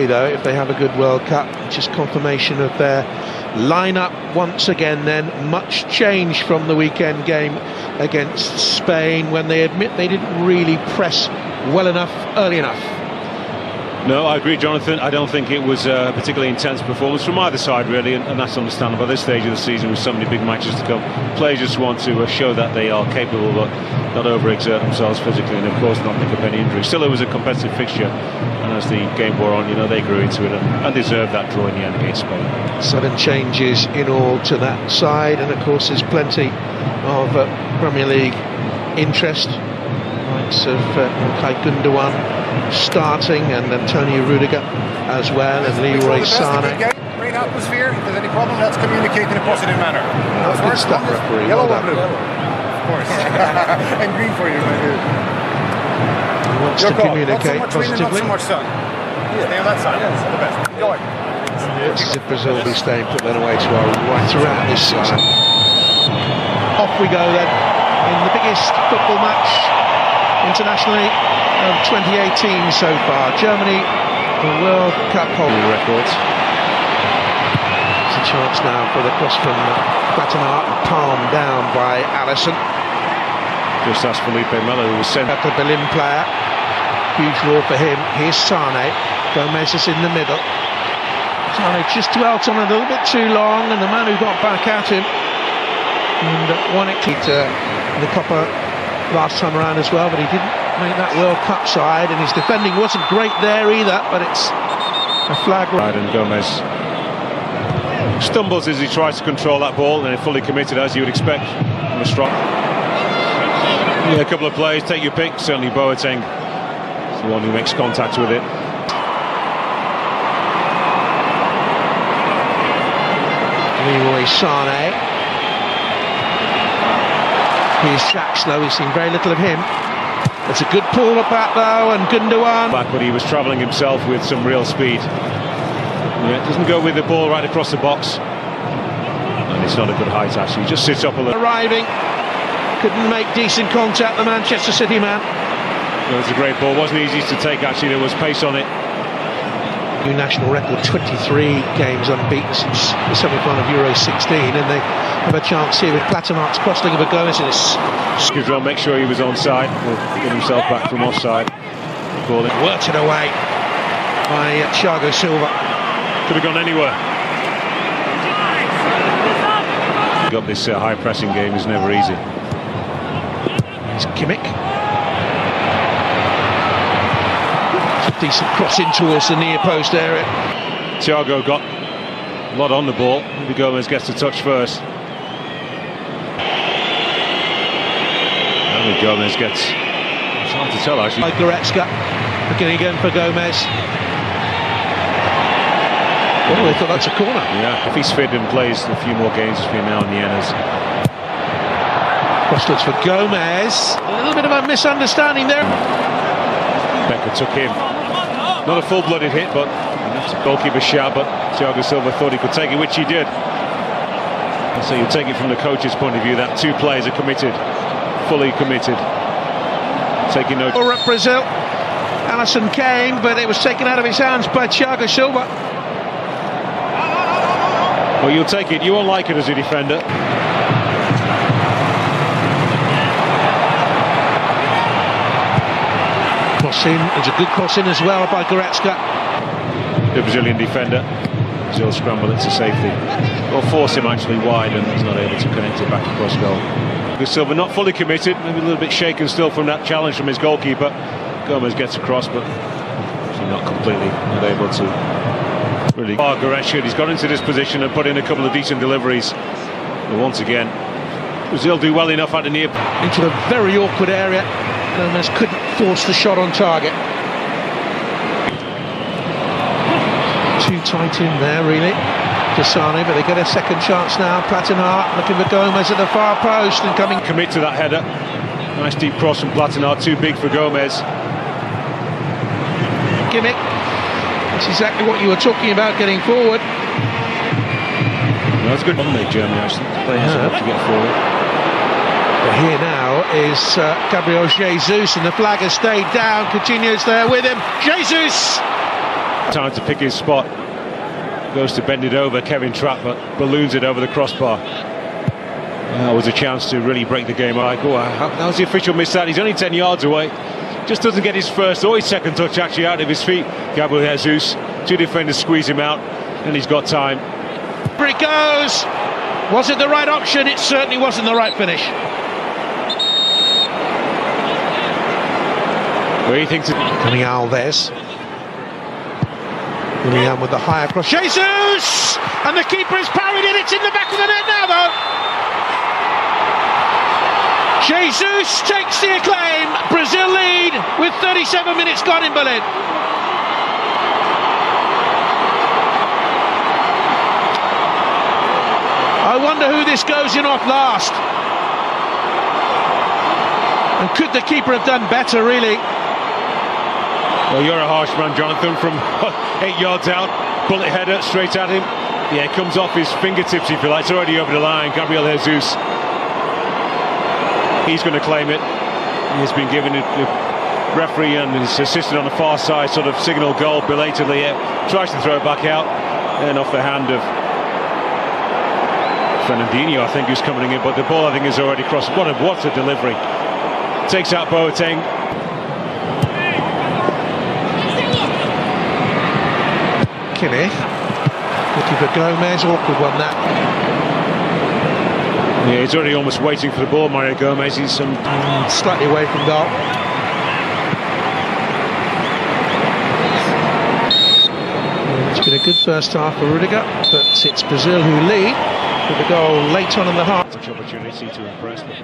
say, though, if they have a good World Cup, just confirmation of their lineup once again. Then much change from the weekend game against Spain, when they admit they didn't really press well enough early enough. No, I agree, Jonathan. I don't think it was a particularly intense performance from either side, really, and that's understandable at this stage of the season with so many big matches to come. Players just want to show that they are capable, but not overexert themselves physically, and of course not pick up any injuries. Still, it was a competitive fixture, and as the game wore on, they grew into it and deserved that draw in the end against Spain. 7 changes in all to that side, and of course there's plenty of Premier League interest. Likes of Gundogan starting, and Antonio Rudiger as well, and Leroy Sané. Great atmosphere. If there's any problem, let's communicate in a positive manner. Good stuff, referee. Yellow Well or blue? Of course. And green for you, my dude. He wants to communicate not so much positively. Rain and not so much sun. Stay on that side. Yes, all the best. Enjoy. It's as if Brazil will be staying put then away to our right throughout this season. Off we go then, in the biggest football match internationally of 2018 so far. Germany, the World Cup holding records. It's a chance now for the cross from Plattenhardt, and palmed down by Alisson. Just as Felipe Melo, who was sent At the Berlin player, huge draw for him. Here's Sané. Gomez is in the middle. Sané just dwelt on it a little bit too long, and the man who got back at him and won it in the Copa last time around as well, but he didn't make that World Cup side, and his defending wasn't great there either, but it's a flag. And Gomez stumbles as he tries to control that ball, and fully committed, as you would expect from a strong. Yeah, a couple of players, take your pick. Certainly Boateng is the one who makes contact with it. Leroy Sané. Here's Shaq, though. We've seen very little of him. It's a good pull at that, though, and Gundogan. Back, but he was travelling himself with some real speed. Yeah, doesn't go with the ball right across the box, and it's not a good height actually. He just sits up a little. Arriving, couldn't make decent contact, the Manchester City man. It was a great ball. Wasn't easy to take actually. There was pace on it. New national record, 23 games unbeaten since the semi-final of Euro 16, and they have a chance here with Plattenhardt's crossing of a Gomez, and it's Skidrow make sure he was onside, or get himself back from offside. Worked it away by Thiago Silva. Could have gone anywhere. Got this high pressing game is never easy. It's Kimmich. Decent cross in towards the near post area. Thiago got a lot on the ball. Maybe Gomez gets the touch first. And Gomez gets, it's hard to tell actually. By Goretzka, beginning again for Gomez. Oh, I thought that's a corner. Yeah, if he's fit and plays a few more games between now and the Ennas. Cross looks for Gomez. A little bit of a misunderstanding there. Becker took him. Not a full-blooded hit, but that's a goalkeeper's shout, but Thiago Silva thought he could take it, which he did. And so you take it from the coach's point of view that 2 players are committed, fully committed. Taking no... Or at Brazil, Alisson came, but it was taken out of his hands by Thiago Silva. Well, you'll take it. You won't like it as a defender. Cross in, it's a good cross in as well by Goretzka. The Brazilian defender. Brazil scramble it to safety. Or force him actually wide, and he's not able to connect it back across goal. Silva not fully committed, maybe a little bit shaken still from that challenge from his goalkeeper. Gomez gets across, but actually not completely, not able to really. Goretzka, he's got into this position and put in a couple of decent deliveries. But once again, Brazil do well enough at the near. Into a very awkward area. Gomez couldn't force the shot on target. Too tight in there, really, to Sané, but they get a second chance now. Plattenhardt looking for Gomez at the far post and coming. Commit to that header. Nice deep cross from Plattenhardt, too big for Gomez. Kimmich. That's exactly what you were talking about, getting forward. Well, that's good. They Germany actually. They have to get forward. But here now is Gabriel Jesus, and the flag has stayed down. Coutinho's there with him. Jesus! Time to pick his spot. Goes to bend it over, Kevin Trapp, but balloons it over the crossbar. That was a chance to really break the game. Like, oh, how's the official missed that? He's only 10 yards away. Just doesn't get his first or his second touch actually out of his feet. Gabriel Jesus, two defenders squeeze him out, and he's got time. Here it goes. Was it the right option? It certainly wasn't the right finish. What do you think? Coming Alves. William with the higher cross. Jesus! And the keeper is parried in. It's in the back of the net now, though. Jesus takes the acclaim. Brazil lead with 37 minutes gone in Berlin. I wonder who this goes in off last. And could the keeper have done better, really? Well, you're a harsh man, Jonathan, from 8 yards out. Bullet header straight at him. Yeah, it comes off his fingertips, if you like. It's already over the line. Gabriel Jesus. He's going to claim it. He's been given it. The referee and his assistant on the far side sort of signal goal belatedly. Tries to throw it back out. And off the hand of Fernandinho, I think, who's coming in. But the ball, I think, is already crossed. What a delivery. Takes out Boateng. Kimmich. Looking for Gomez. Awkward one, that. Yeah, he's already almost waiting for the ball, Mario Gomez. He's slightly away from goal. It's been a good first half for Rudiger, but it's Brazil who lead with the goal late on in the half. Such opportunity to impress, but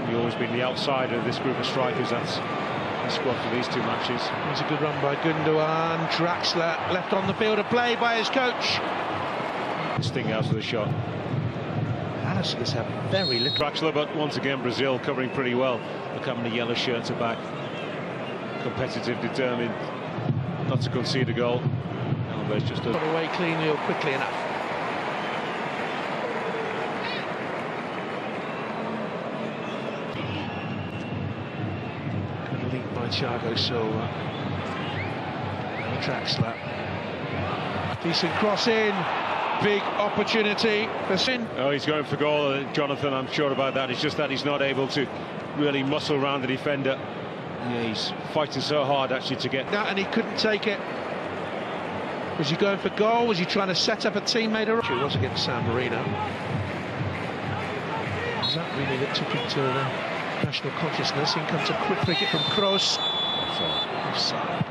he's always been the outsider of this group of strikers. That's the squad for these two matches. There's a good run by Gundogan. Draxler left on the field of play by his coach. Sting out of the shot. Alison's had very little. Draxler, but once again Brazil covering pretty well. Look how many yellow shirts are back. Competitive, determined, not to concede a goal. Alves just got away cleanly or quickly enough. Good lead by Thiago Silva. Draxler. Decent cross in. Big opportunity for Sin. Oh, he's going for goal, Jonathan. I'm sure about that. It's just that he's not able to really muscle around the defender. Yeah, he's fighting so hard actually to get that, and he couldn't take it. Was he going for goal? Was he trying to set up a teammate? It was against San Marino. Is that really that took him to the national consciousness? In comes a quick cricket from Kroos. Offside.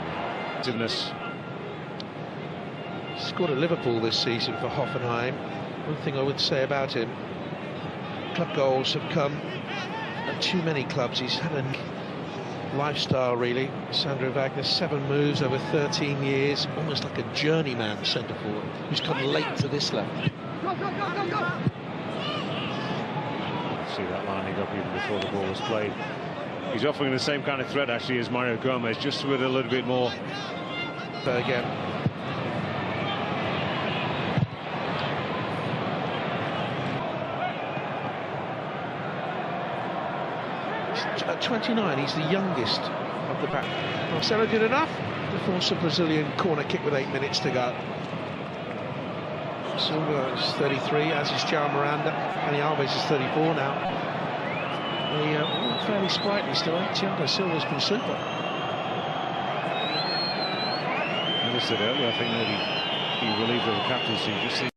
Scored at Liverpool this season for Hoffenheim. One thing I would say about him, club goals have come at too many clubs. He's had a lifestyle, really. Sandro Wagner, 7 moves over 13 years, almost like a journeyman centre forward who's come late to this level. See that lining up even before the ball was played. He's offering the same kind of threat actually as Mario Gomez, just with a little bit more. So again. 29, he's the youngest of the pack. Marcelo did enough to force a Brazilian corner kick with 8 minutes to go. Silva is 33, as is João Miranda, and Alves is 34 now. They all fairly sprightly still. Thiago Silva's been super. As I said earlier, I think maybe he relieved of the captaincy. Just